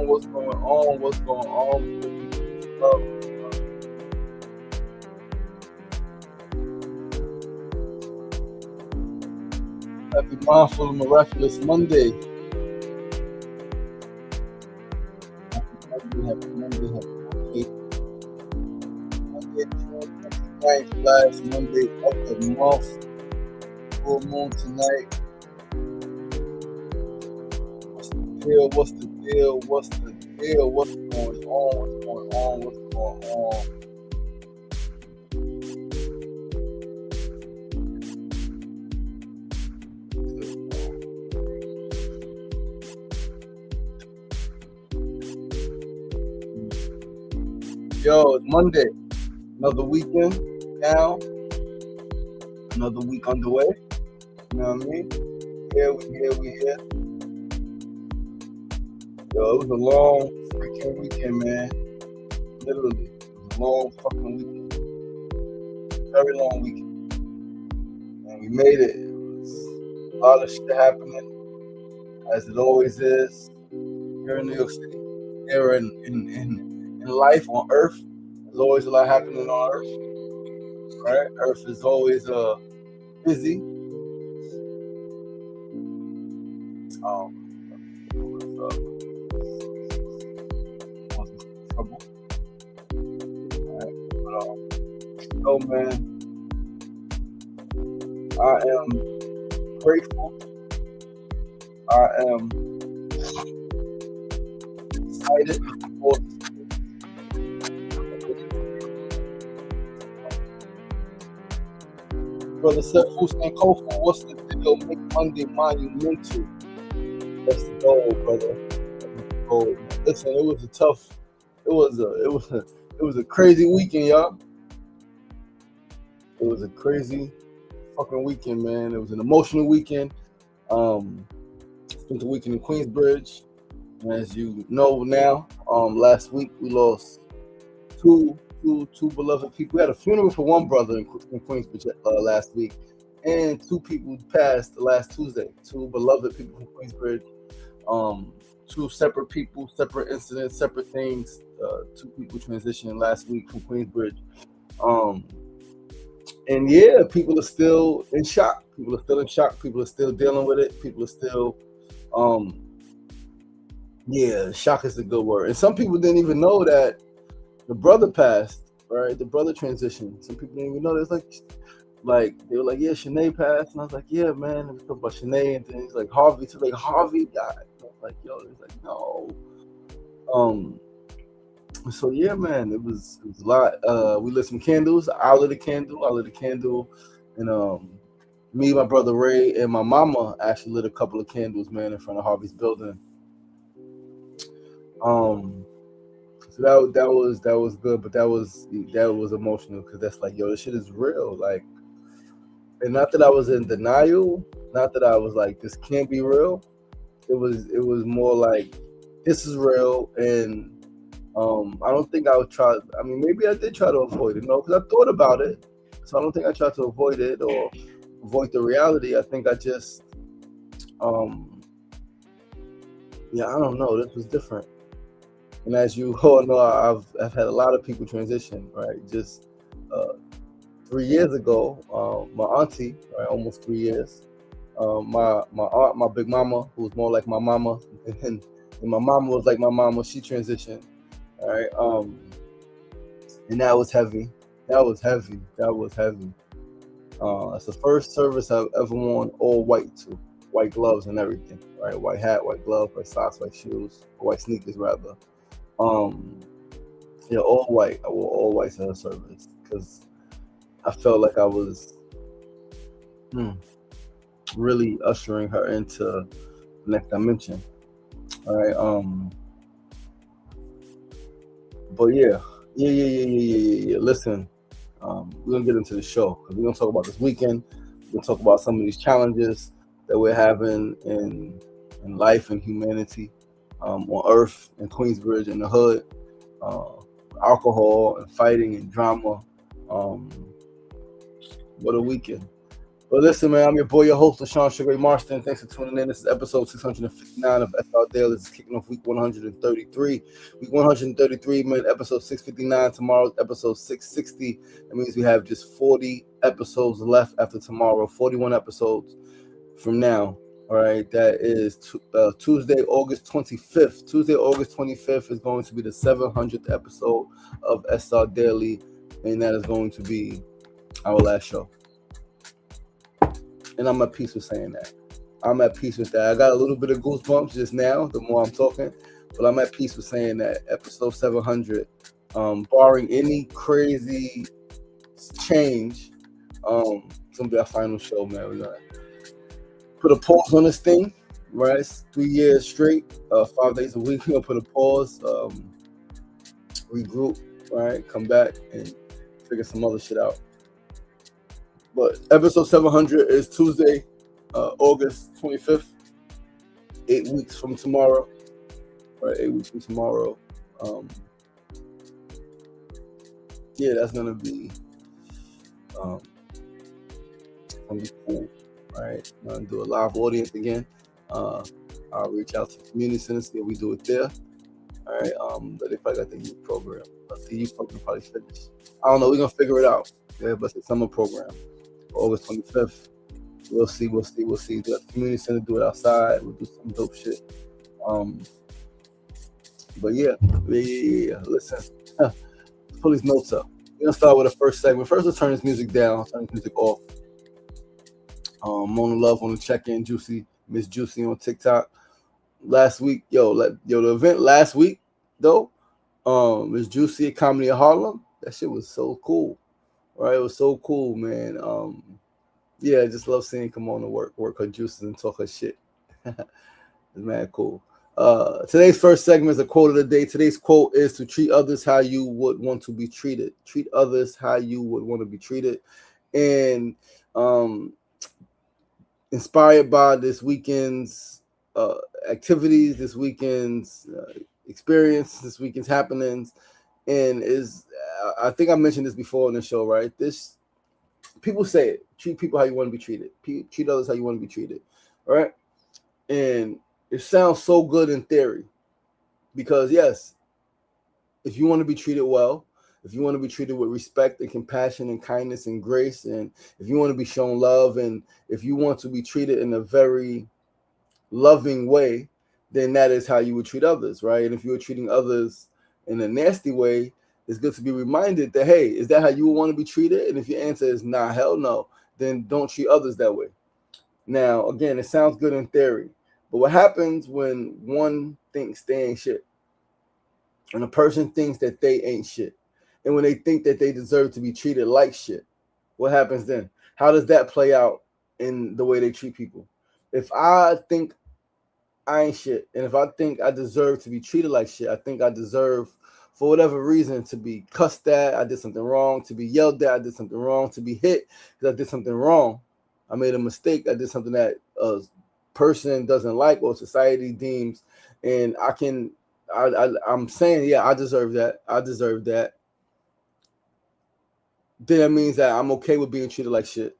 What's going on? What's going on? Happy Mindful and Miraculous Monday. Happy Monday. Monday, June 29th, last Monday of the month. Full moon tonight. What's the deal? What's going on? What's going on? Yo, it's Monday. Another weekend now. Another week underway. You know what I mean? We here. Yo, it was a long freaking weekend, man. Literally. It was a long fucking weekend. Very long weekend. And we made it. It was a lot of shit happening, as it always is here in New York City. Here in life on Earth. There's always a lot happening on Earth. Right? Earth is always busy. Oh man, I am grateful. I am excited for Brother Seth Hussein Kofu. What's the deal? Make Monday monumental. That's the goal, brother. That's the goal. Listen, it was a tough. It was a crazy weekend, y'all. It was a crazy fucking weekend, man. It was an emotional weekend. Spent the weekend in Queensbridge. And as you know now, last week we lost two beloved people. We had a funeral for one brother in Queensbridge last week, and two people passed last Tuesday. Two beloved people from Queensbridge. Two separate people, separate incidents, separate things. Two people transitioned last week from Queensbridge. And yeah, people are still in shock. People are still dealing with it. People are still, shock is a good word. And some people didn't even know that the brother passed, right? The brother transitioned. Some people didn't even know. It's like they were like, yeah, Shanae passed. And I was like, yeah, man. And we talked about Shanae. And then he's like, Harvey. So like, Harvey died. And I was like, yo, he's like, no. So yeah, man, it was a lot. We lit some candles. I lit a candle, and me, my brother Ray, and my mama actually lit a couple of candles, man, in front of Harvey's building. So that was good, but that was emotional because that's like, yo, this shit is real, like, and not that I was in denial, not that I was like, this can't be real. It was more like, this is real, and I don't think I would try. I mean, maybe I did try to avoid it, because I thought about it. So I don't think I tried to avoid it or avoid the reality. I think I just, I don't know. This was different. And as you all know, I've had a lot of people transition, right? Just 3 years ago, my auntie, right, almost 3 years. My aunt, my big mama, who was more like my mama, and my mama was like my mama. She transitioned. All right, and that was heavy. That's the first service I've ever worn all white too, white gloves and everything, right? White hat, white gloves, white socks, white shoes, white sneakers rather. All white. I wore all white to her service because I felt like I was, really ushering her into the next dimension. All right. But yeah. Listen, we're gonna get into the show because we're gonna talk about this weekend. We're gonna talk about some of these challenges that we're having in life and humanity, on Earth, in Queensbridge, in the hood, uh, alcohol and fighting and drama. Um, what a weekend! But listen, man, I'm your boy, your host, LaShawn Sugar Ray Marston. Thanks for tuning in. This is episode 659 of SRDaily. This is kicking off week 133. Week 133, man, episode 659. Tomorrow's episode 660. That means we have just 40 episodes left after tomorrow, 41 episodes from now. All right, that is Tuesday, August 25th. Tuesday, August 25th is going to be the 700th episode of SRDaily, and that is going to be our last show. And I'm at peace with saying that. I'm at peace with that. I got a little bit of goosebumps just now, the more I'm talking, but I'm at peace with saying that episode 700, barring any crazy change, it's gonna be our final show, man. We're gonna put a pause on this thing, right? It's 3 years straight, 5 days a week. We're gonna put a pause, regroup, right? Come back and figure some other shit out. But episode 700 is Tuesday, August 25th, 8 weeks from tomorrow. Right, 8 weeks from tomorrow. Yeah, that's gonna be cool. Right, I'm gonna do a live audience again. I'll reach out to the community center, see if we do it there. All right, but if I got the youth program, the youth program probably finished. I don't know. We're gonna figure it out. Yeah, but it's a summer program. August 25th. We'll see. Do the community center, do it outside. We'll do some dope shit. But yeah. Listen, pull these notes up. We're gonna start with the first segment. First, let's turn this music down. Turn this music off. Mona Love on the check-in. Juicy, Miss Juicy on TikTok. Last week, the event last week though. Miss Juicy at Comedy of Harlem. That shit was so cool. Right, it was so cool, man. Yeah, I just love seeing Kimona work her juices and talk her shit. It's mad cool. Today's first segment is a quote of the day. Today's quote is to treat others how you would want to be treated. Treat others how you would want to be treated. And inspired by this weekend's activities, this weekend's experience, this weekend's happenings, and I think I mentioned this before on the show, right? People say it. Treat people how you want to be treated. Treat others how you want to be treated, right? And it sounds so good in theory because, yes, if you want to be treated well, if you want to be treated with respect and compassion and kindness and grace, and if you want to be shown love, and if you want to be treated in a very loving way, then that is how you would treat others, right? And if you were treating others in a nasty way, it's good to be reminded that, hey, is that how you would want to be treated? And if your answer is nah, hell no, then don't treat others that way. Now, again, it sounds good in theory, but what happens when one thinks they ain't shit? When a person thinks that they ain't shit, and when they think that they deserve to be treated like shit, what happens then? How does that play out in the way they treat people? If I think I ain't shit, and if I think I deserve to be treated like shit, I think I deserve, for whatever reason, to be cussed at, I did something wrong, to be yelled at, I did something wrong, to be hit because I did something wrong, I made a mistake, I did something that a person doesn't like or society deems, and I'm saying, yeah, I deserve that, then that means that I'm okay with being treated like shit.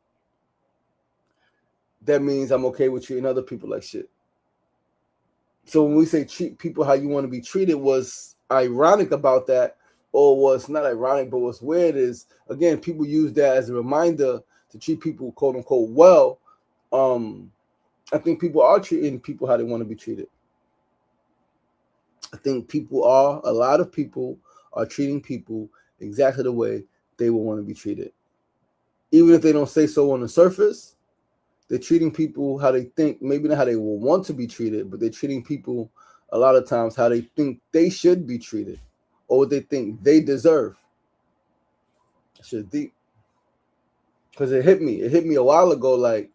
That means I'm okay with treating other people like shit. So when we say treat people how you want to be treated, was ironic about that, or was not ironic, but what's weird is, again, people use that as a reminder to treat people, quote unquote, well. I think people are treating people how they want to be treated. I think a lot of people are treating people exactly the way they would want to be treated. Even if they don't say so on the surface, they're treating people how they think, maybe not how they will want to be treated, but they're treating people a lot of times how they think they should be treated or what they think they deserve. That shit's deep. Because it hit me a while ago, like,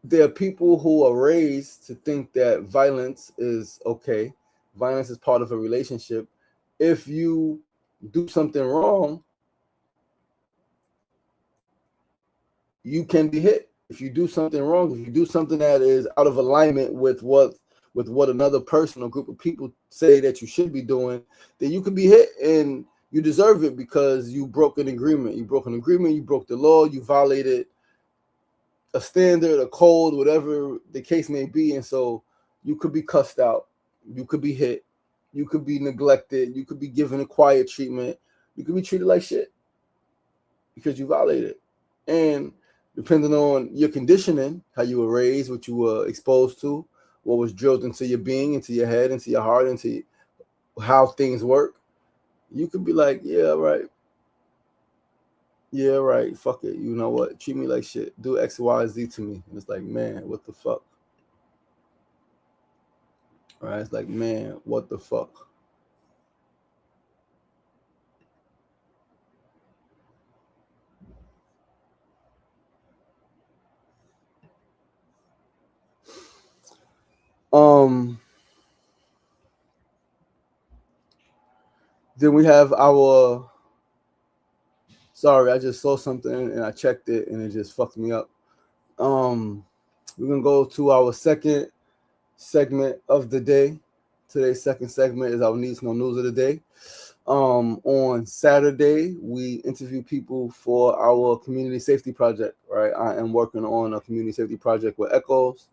there are people who are raised to think that violence is okay. Violence is part of a relationship. If you do something wrong, you can be hit. If you do something wrong, if you do something that is out of alignment with what another person or group of people say that you should be doing, then you could be hit, and you deserve it because you broke an agreement. You broke an agreement, you broke the law, you violated a standard, a code, whatever the case may be. And so you could be cussed out, you could be hit, you could be neglected, you could be given a quiet treatment, you could be treated like shit because you violated. And depending on your conditioning, how you were raised, what you were exposed to, what was drilled into your being, into your head, into your heart, into how things work, you could be like, yeah, right. Yeah, right. Fuck it. You know what? Treat me like shit. Do X, Y, Z to me. And it's like, man, what the fuck? Right? It's like, man, what the fuck? Then we have our. Sorry, I just saw something and I checked it and it just fucked me up. We're gonna go to our second segment of the day. Today's second segment is our Needs No News of the Day. On Saturday, we interview people for our community safety project, right? I am working on a community safety project with Echoes.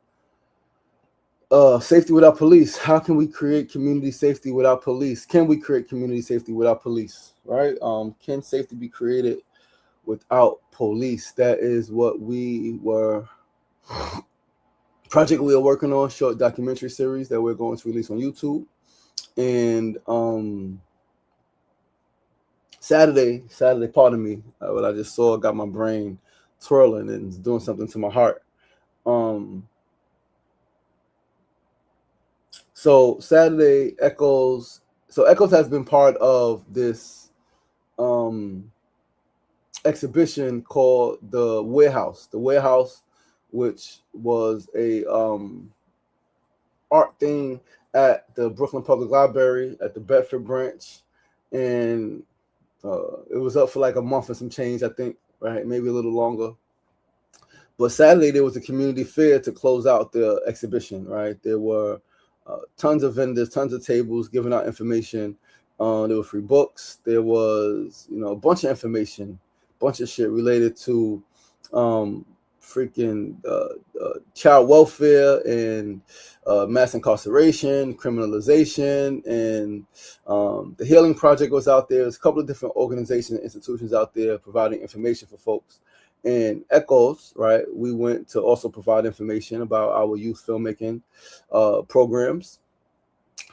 Safety without police. How can we create community safety without police? Can we create community safety without police, right? Can safety be created without police? That is what we were project we are working on, short documentary series that we're going to release on YouTube. And Saturday, pardon me, what I just saw got my brain twirling and doing something to my heart. So Saturday, Echoes has been part of this exhibition called The Warehouse, which was a art thing at the Brooklyn Public Library at the Bedford branch, and it was up for like a month and some change, I think, right? Maybe a little longer. But Saturday there was a community fair to close out the exhibition, right? There were tons of vendors, tons of tables giving out information. There were free books. There was, a bunch of information, bunch of shit related to freaking child welfare and mass incarceration, criminalization, and the Healing Project was out there. There's a couple of different organizations and institutions out there providing information for folks. And Echoes, right, we went to also provide information about our youth filmmaking programs,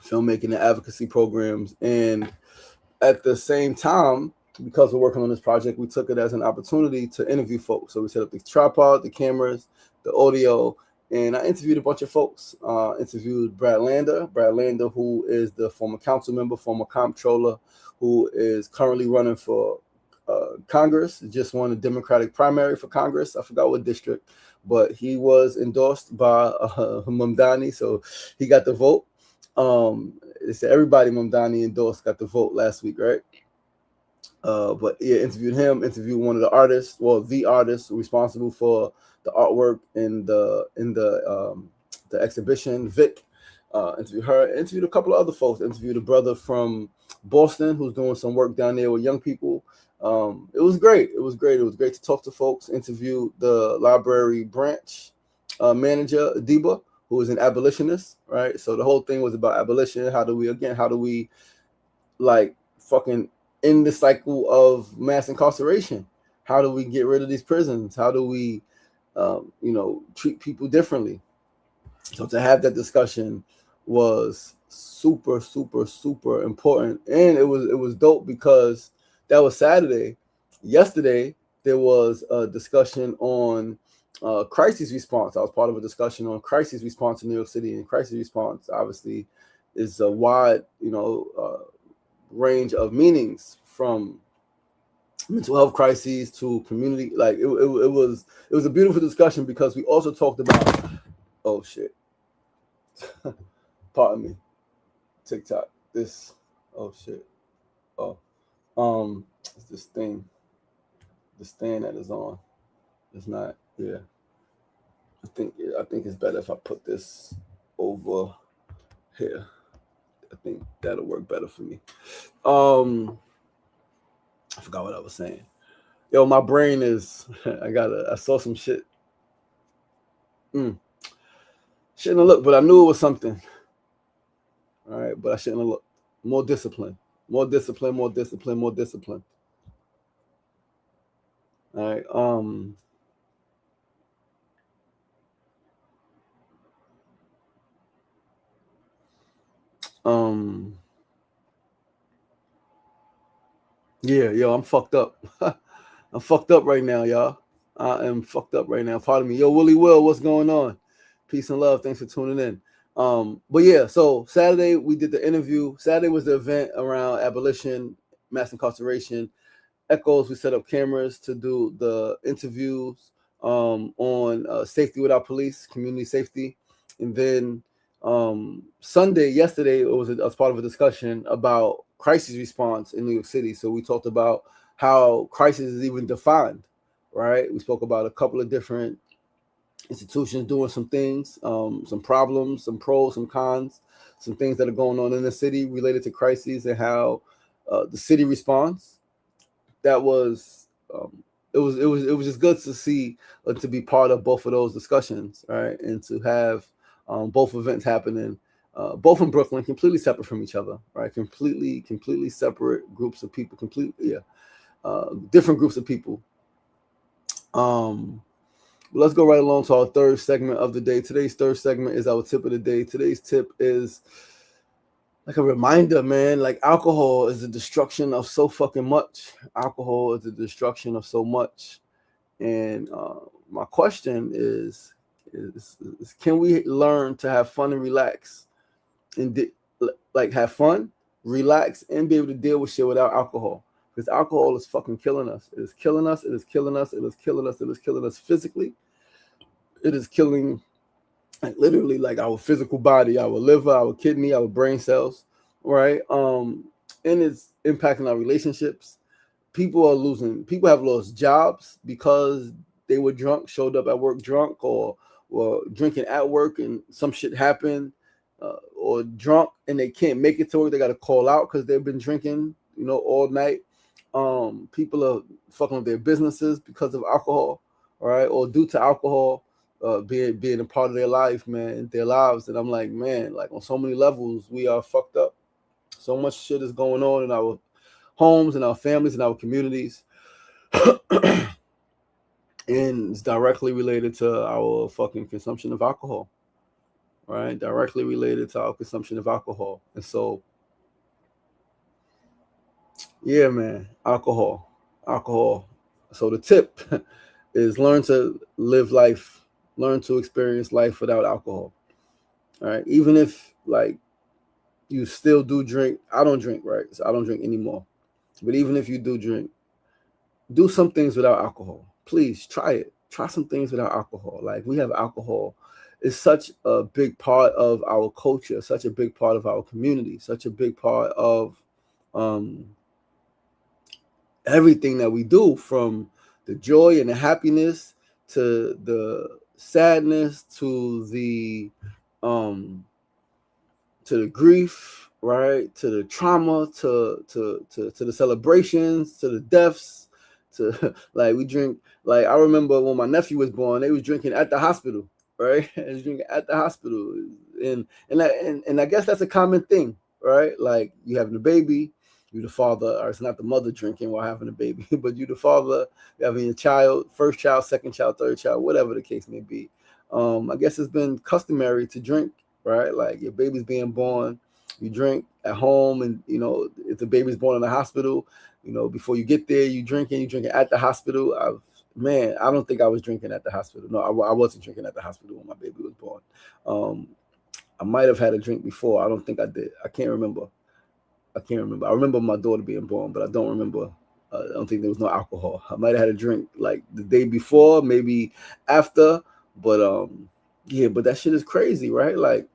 filmmaking and advocacy programs. And at the same time, because we're working on this project, we took it as an opportunity to interview folks. So we set up the tripod, the cameras, the audio, and I interviewed a bunch of folks. Interviewed Brad Lander, who is the former council member, former comptroller, who is currently running for Congress, just won a Democratic primary for Congress. I forgot what district, but he was endorsed by Mamdani, so he got the vote. They said everybody Mamdani endorsed got the vote last week, right? But yeah, interviewed him, interviewed one of the artists, the artist responsible for the artwork in the exhibition, Vic. Interviewed her, interviewed a couple of other folks, interviewed a brother from Boston who's doing some work down there with young people. It was great. It was great to talk to folks. Interviewed the library branch manager, Adiba, who is an abolitionist, right? So the whole thing was about abolition. How do we like fucking end the cycle of mass incarceration? How do we get rid of these prisons? How do we, treat people differently? So to have that discussion was super, super, super important, and it was dope because that was Saturday. Yesterday there was a discussion on crisis response. I was part of a discussion on crisis response in New York City, and crisis response obviously is a wide, range of meanings, from mental health crises to community. Like it was a beautiful discussion because we also talked about, oh shit, pardon me, TikTok. This, oh shit, oh it's this thing, the stand that is on. It's not. Yeah, I think it's better if I put this over here. I think that'll work better for me. I forgot what I was saying. Yo, my brain is. I saw some shit. Shouldn't have looked, but I knew it was something. All right, but I shouldn't have looked. More discipline. More discipline. More discipline. More discipline. All right. Yeah, yo, I'm fucked up. I'm fucked up right now, y'all. I am fucked up right now. Pardon me. Yo, Willie Will, what's going on? Peace and love. Thanks for tuning in. But yeah, so Saturday we did the interview. Saturday was the event around abolition, mass incarceration. Echoes, we set up cameras to do the interviews on safety without police, community safety. And then yesterday, it was as part of a discussion about crisis response in New York City. So we talked about how crisis is even defined, right? We spoke about a couple of different institutions doing some things, some problems, some pros, some cons, some things that are going on in the city related to crises and how the city responds. That was it was just good to see to be part of both of those discussions, right? And to have both events happening, both in Brooklyn, completely separate from each other, right? Completely separate groups of people, different groups of people. Let's go right along to our third segment of the day. Today's third segment is our tip of the day. Today's tip is like a reminder, man. Like alcohol is the destruction of so fucking much. Alcohol is the destruction of so much. And my question is can we learn to have fun and relax and like have fun, relax, and be able to deal with shit without alcohol? Because alcohol is fucking killing us. It is killing us. It is killing us. It is killing us. It is killing us physically. It is killing, like literally, like our physical body, our liver, our kidney, our brain cells, right? And it's impacting our relationships. People have lost jobs because they were drunk, showed up at work drunk, or drinking at work and some shit happened, or drunk and they can't make it to work. They got to call out because they've been drinking, all night. People are fucking with their businesses because of alcohol, right? Or due to alcohol being a part of their life, man, their lives. And I'm like, man, like on so many levels, we are fucked up. So much shit is going on in our homes and our families and our communities. And it's directly related to our fucking consumption of alcohol, right? Directly related to our consumption of alcohol. And so, yeah, man, alcohol. So the tip is learn to live life, learn to experience life without alcohol. All right. Even if like you still do drink, I don't drink, right? So I don't drink anymore. But even if you do drink, do some things without alcohol. Please try it. Try some things without alcohol. Like we have alcohol. It's such a big part of our culture, such a big part of our community, such a big part of everything that we do, from the joy and the happiness to the sadness to the grief, right? To the trauma, to the celebrations, to the deaths, to like we drink. Like I remember when my nephew was born, they was drinking at the hospital, right? They was drinking at the hospital, and I guess that's a common thing, right? Like you having a baby, you the father, or it's not the mother drinking while having a baby, but you the father, you having a child, first child, second child, third child, whatever the case may be. I guess it's been customary to drink, right? Like your baby's being born, you drink at home, and if the baby's born in the hospital, before you get there, you drinking at the hospital. I don't think I was drinking at the hospital. No, I wasn't drinking at the hospital when my baby was born. I might have had a drink before. I don't think I did. I can't remember. I remember my daughter being born, but I don't remember I don't think there was no alcohol. I might have had a drink like the day before, maybe after, but yeah, but that shit is crazy, right? Like,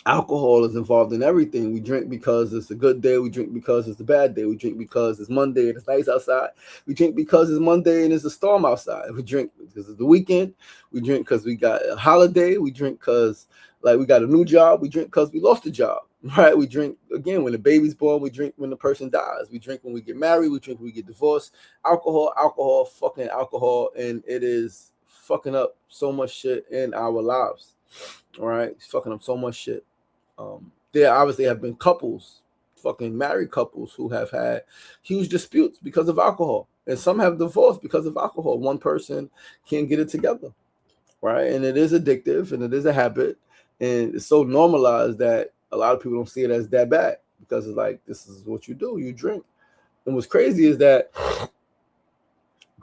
alcohol is involved in everything. We drink because it's a good day. We drink because it's a bad day. We drink because it's Monday and it's nice outside. We drink because it's Monday and it's a storm outside. We drink because it's the weekend. We drink because we got a holiday. We drink because like we got a new job. We drink because we lost a job, right? We drink again when the baby's born. We drink when the person dies. We drink when we get married. We drink when we get divorced. Alcohol, fucking alcohol, and it is fucking up so much shit in our lives. All right, it's fucking up so much shit. There obviously have been couples, fucking married couples, who have had huge disputes because of alcohol, and some have divorced because of alcohol. One person can't get it together, right? And it is addictive, and it is a habit, and it's so normalized that a lot of people don't see it as that bad because it's like, this is what you do, you drink. And what's crazy is that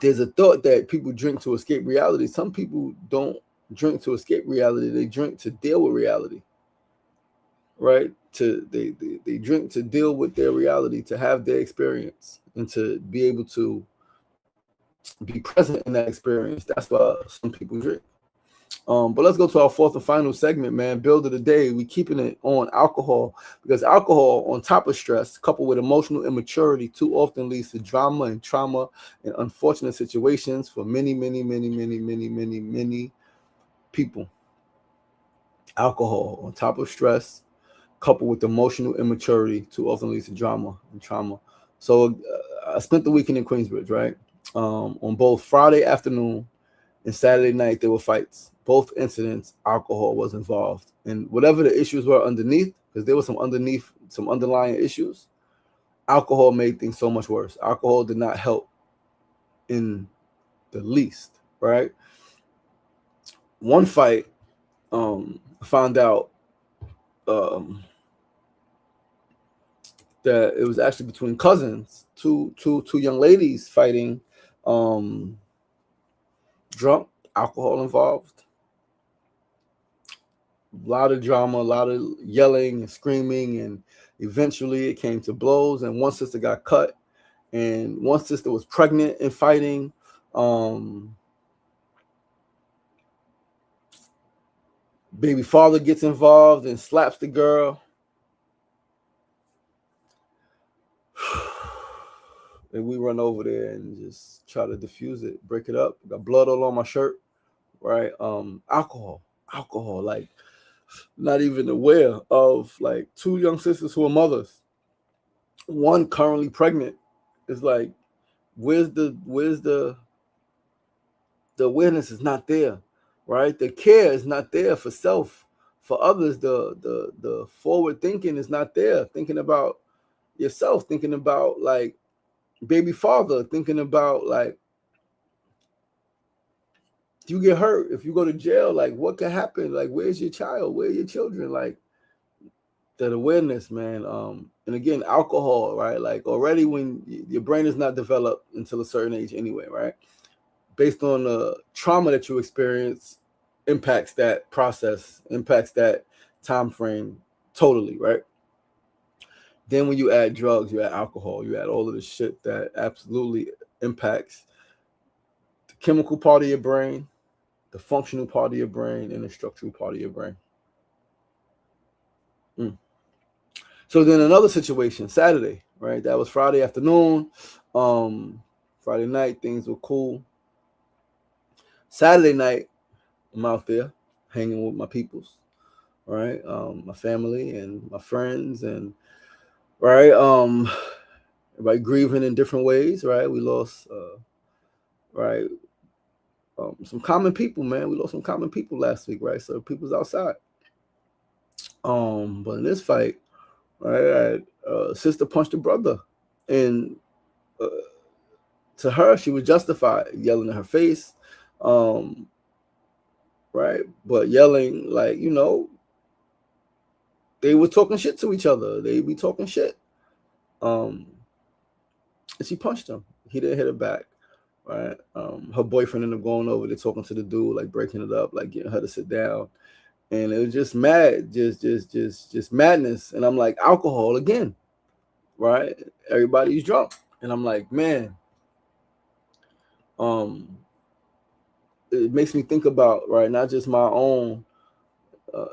there's a thought that people drink to escape reality. Some people don't drink to escape reality; they drink to deal with reality. Right? They drink to deal with their reality, to have their experience, and to be able to be present in that experience. That's why some people drink. But let's go to our fourth and final segment, man. Build of the day. We keeping it on alcohol, because alcohol, on top of stress, coupled with emotional immaturity, too often leads to drama and trauma and unfortunate situations for many people. Alcohol, on top of stress, coupled with emotional immaturity, too often leads to drama and trauma. So I spent the weekend in Queensbridge, right? On both Friday afternoon and Saturday night, there were fights. Both incidents, alcohol was involved. And whatever the issues were underneath, because there was some underlying issues, alcohol made things so much worse. Alcohol did not help in the least, right? One fight, I found out that it was actually between cousins, two young ladies fighting, drunk, alcohol involved, a lot of drama, a lot of yelling and screaming, and eventually it came to blows, and one sister got cut, and one sister was pregnant and fighting. Baby father gets involved and slaps the girl. And we run over there and just try to diffuse it, break it up. Got blood all on my shirt, right? Alcohol, like not even aware of like two young sisters who are mothers. One currently pregnant. It's like, where's the awareness is not there, right? The care is not there for self, for others. The forward thinking is not there. Thinking about yourself, thinking about like baby father, thinking about like, if you get hurt, if you go to jail, like what could happen? Like, where's your child? Where are your children? Like, that awareness, man. And again, alcohol, right? Like, already when your brain is not developed until a certain age anyway, right? Based on the trauma that you experience, impacts that process, impacts that time frame totally, right? Then when you add drugs, you add alcohol, you add all of the shit that absolutely impacts the chemical part of your brain, the functional part of your brain, and the structural part of your brain. So then another situation, Saturday, right? That was Friday afternoon. Friday night, things were cool. Saturday night, I'm out there hanging with my peoples, right? My family and my friends, and right, everybody grieving in different ways, right? We lost, right, some common people, man. We lost some common people last week, right? So people's outside. But in this fight, right, sister punched a brother, and to her, she was justified yelling in her face, right? But yelling like, they were talking shit to each other. They be talking shit. And she punched him. He didn't hit her back, right? Her boyfriend ended up going over there talking to the dude, like breaking it up, like getting her to sit down. And it was just mad, just madness. And I'm like, alcohol again, right? Everybody's drunk. And I'm like, man, it makes me think about, right, not just my own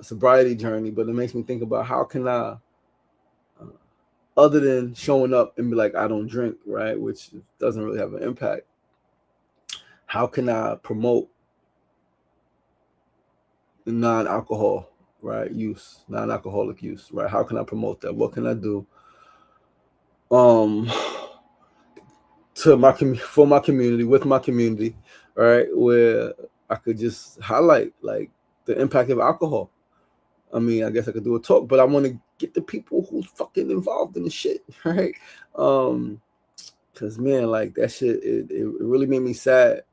sobriety journey, but it makes me think about how can I, other than showing up and be like, I don't drink, right, which doesn't really have an impact, how can I promote non-alcohol, right, use, non-alcoholic use, right? How can I promote that? What can I do to for my community, with my community, right, where I could just highlight like the impact of alcohol. I mean, I guess I could do a talk, but I want to get the people who's fucking involved in the shit, right? Cause man, like that shit, it really made me sad.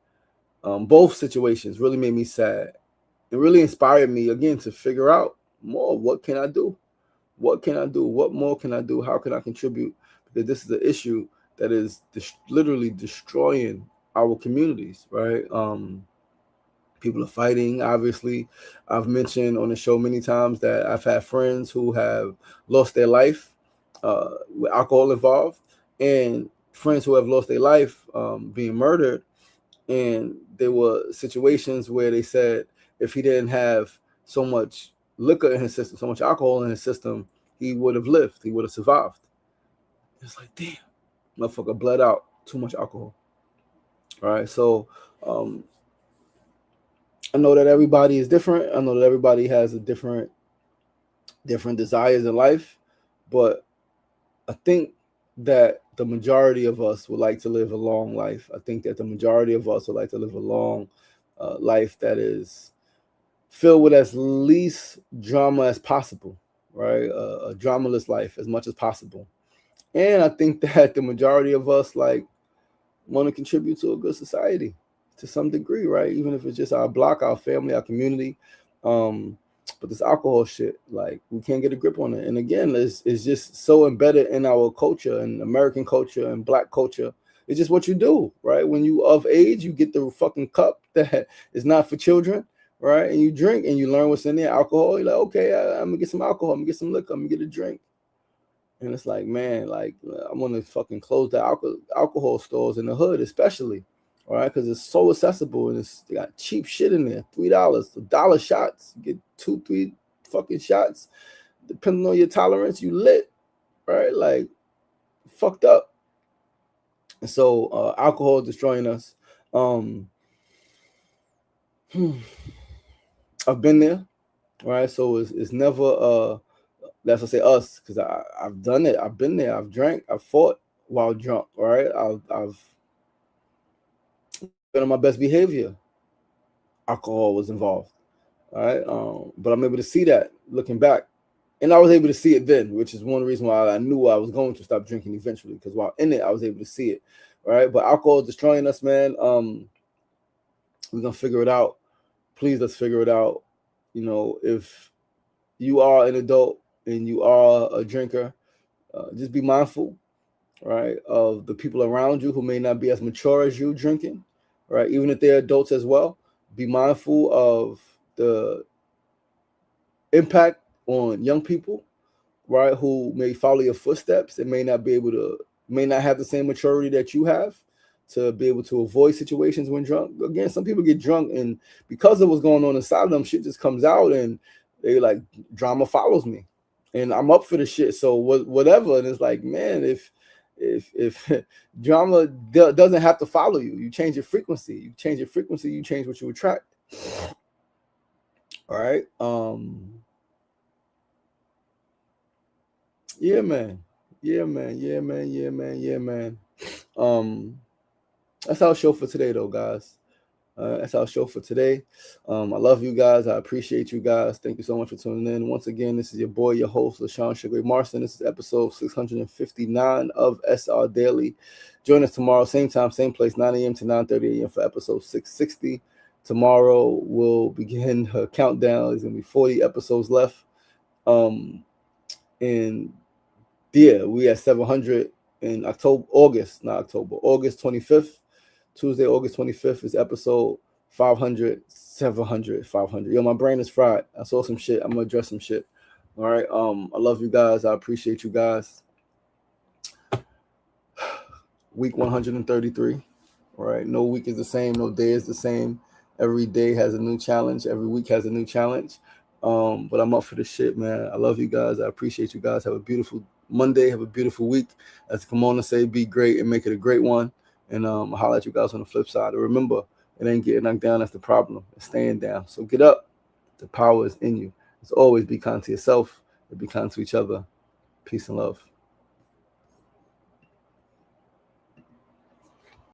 Both situations really made me sad. It really inspired me again to figure out more. What can I do? What can I do? What more can I do? How can I contribute? Because this is an issue that is literally destroying our communities, right? People are fighting. Obviously, I've mentioned on the show many times that I've had friends who have lost their life with alcohol involved, and friends who have lost their life being murdered. And there were situations where they said if he didn't have so much liquor in his system, so much alcohol in his system, he would have lived. He would have survived. It's like, damn, motherfucker bled out too much alcohol. All right, so I know that everybody is different. I know that everybody has a different desires in life, but I think that the majority of us would like to live a long life. I think that the majority of us would like to live a long life that is filled with as least drama as possible, right? A dramaless life as much as possible. And I think that the majority of us like want to contribute to a good society to some degree, right? Even if it's just our block, our family, our community. But this alcohol shit, like we can't get a grip on it. And again, it's just so embedded in our culture and American culture and Black culture. It's just what you do, right? When you of age, you get the fucking cup that is not for children, right? And you drink and you learn what's in there, alcohol. You're like, okay, I'm gonna get some alcohol. I'm gonna get some liquor. I'm gonna get a drink. And it's like, man, like I want to fucking close the alcohol stores in the hood, especially, all right, because it's so accessible and they got cheap shit in there. $3, $1 shots, you get 2, 3 fucking shots, depending on your tolerance, you lit, right? Like fucked up. And so alcohol is destroying us. I've been there, right? So it's never that's what I say us, because I've done it. I've been there. I've drank. I've fought while drunk. All right. I've been on my best behavior. Alcohol was involved. All right. But I'm able to see that looking back, and I was able to see it then, which is one reason why I knew I was going to stop drinking eventually. Because while in it, I was able to see it. All right. But alcohol is destroying us, man. We're gonna figure it out. Please, let's figure it out. You know, if you are an adult and you are a drinker, just be mindful, right, of the people around you who may not be as mature as you drinking, right? Even if they're adults as well, be mindful of the impact on young people, right, who may follow your footsteps and may not have the same maturity that you have to be able to avoid situations when drunk. Again, some people get drunk and because of what's going on inside of them, shit just comes out and they like, drama follows me. And I'm up for the shit. So whatever. And it's like, man, if drama doesn't have to follow you, you change your frequency. You change your frequency, you change what you attract. All right. Yeah, man. Yeah, man. Yeah, man. Yeah, man. Yeah, man. That's our show for today, though, guys. That's our show for today. I love you guys. I appreciate you guys. Thank you so much for tuning in. Once again, this is your boy, your host, LaShawn Sugar Marston. This is episode 659 of SR Daily. Join us tomorrow, same time, same place, 9 a.m. to 9:30 a.m. for episode 660. Tomorrow we'll begin a countdown. There's gonna be 40 episodes left. And yeah, we at 700 in August 25th. Tuesday, August 25th is episode 500, 700, 500. Yo, my brain is fried. I saw some shit. I'm gonna address some shit. All right. I love you guys. I appreciate you guys. week 133. All right. No week is the same. No day is the same. Every day has a new challenge. Every week has a new challenge. But I'm up for this shit, man. I love you guys. I appreciate you guys. Have a beautiful Monday. Have a beautiful week. As Kimona say, be great and make it a great one. And I'll holler at you guys on the flip side. And remember, it ain't getting knocked down. That's the problem. It's staying down. So get up. The power is in you. It's always be kind to yourself and be kind to each other. Peace and love.